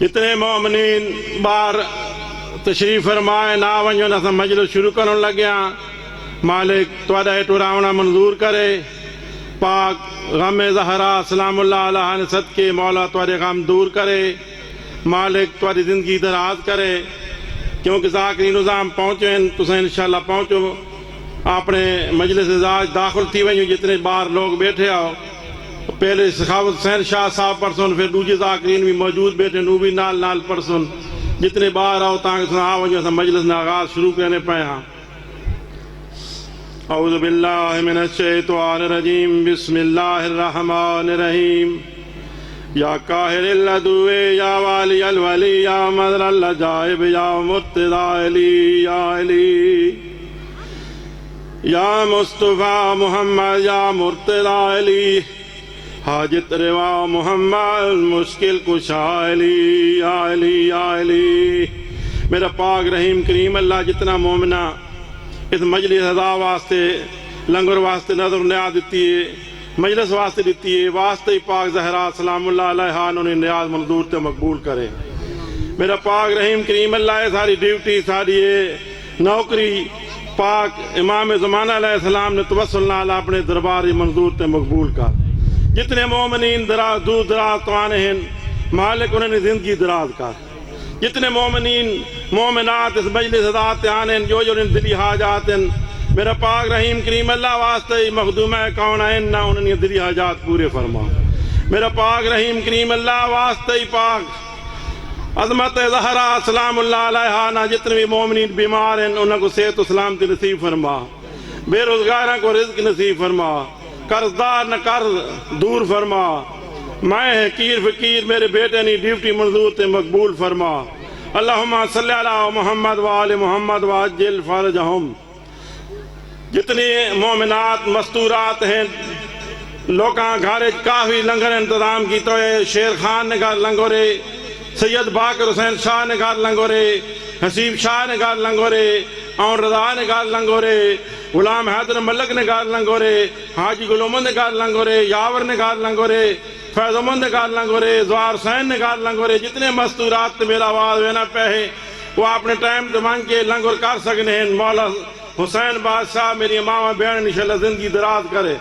جتنے مومنین بار تشریف فرمائے نہ ونجو نہ مجلس شروع کرن لگیا مالک تواڈا ٹراونا منظور کرے پاک غم زہرا سلام اللہ علیہ نے صدقے مولا تواڈے غم دور کرے مالک تواڈی زندگی دراز کرے کیونکہ ذاکری نظام پہنچے تسیں انشاءاللہ پہنچو اپنے مجلس اعزاز داخل تھی ونجو جتنے بار لوگ بیٹھے آؤ پہلے سخاوت حسین شاہ صاحب پرسن پھر دوجے ذاکرین بھی موجود بیٹھے نو بھی نال پرسن جتنے بار آؤ تاکہ آ ونجو مجلس نے آغاز شروع کرنے پہ ہاں اعوذ باللہ من الشیطان الرجیم بسم اللہ الرحمن الرحیم یا قاہر العدو یا والی الولی یا مدر الجائب یا مرتضی علی یا علی یا مصطفیٰ محمد یا مرتضی علی حاجت روا محمد مشکل کشا علی یا علی یا علی میرا پاک رحیم کریم اللہ جتنا مومنہ اس مجلس ادا واسطے لنگر واسطے نظر نیاز دیتی ہے مجلس واسطے دیتی ہے واسطے پاک زہرا سلام اللہ علیہ انہیں نیاز منظور تے مقبول کرے میرا پاک رحیم کریم اللہ ساری ڈیوٹی ساری نوکری پاک امام زمانہ علیہ السلام نے توسل نال اپنے دربار منظور تے مقبول کر جتنے مومنین دور دراز توانے ہیں مالک انہیں زندگی دراز کر جتنے مومنین مومنات اس مجلس ذات آنے جو ان دلی حاجات ہیں میرا پاک رحیم کریم اللہ واسطے مخدومہ کون ہیں نہ انہیں دلی حاجات پورے فرما میرا پاک رحیم کریم اللہ واسطے پاک عظمت زہرا سلام اللہ علیہ نہ جتنے بھی مومنین بیمار ہیں انہیں کو صحت و سلامتی نصیب فرما بے روزگاروں کو رزق نصیب فرما قرضدار نہ قرض دور فرما میں حقیر فقیر میرے بیٹے نے ڈیوٹی منظور تے مقبول فرما اللہم صلی علی محمد وآل محمد وعجل فرجہم جتنی مومنات مستورات ہیں لوکاں گھارے کافی لنگر انتظام کی تو شیر خان نے گھر لنگورے سید باقر حسین شاہ نے گھر لنگورے حسیب شاہ نے گھر لنگورے اور رضا نے گھر لنگورے غلام حیدر ملک نے گھر لنگورے حاجی گلومن نے گھر لنگورے یاور نے گھر لنگورے فیض امن نے گھر لنگورے زوار حسین نے گھر لنگورے جتنے مستورات میرا آواز وینا پہے وہ اپنے ٹائم دمانگ کے لنگر کر سکنے ہیں مولا حسین بادشاہ میری ماما بہن انشاءاللہ زندگی دراز کرے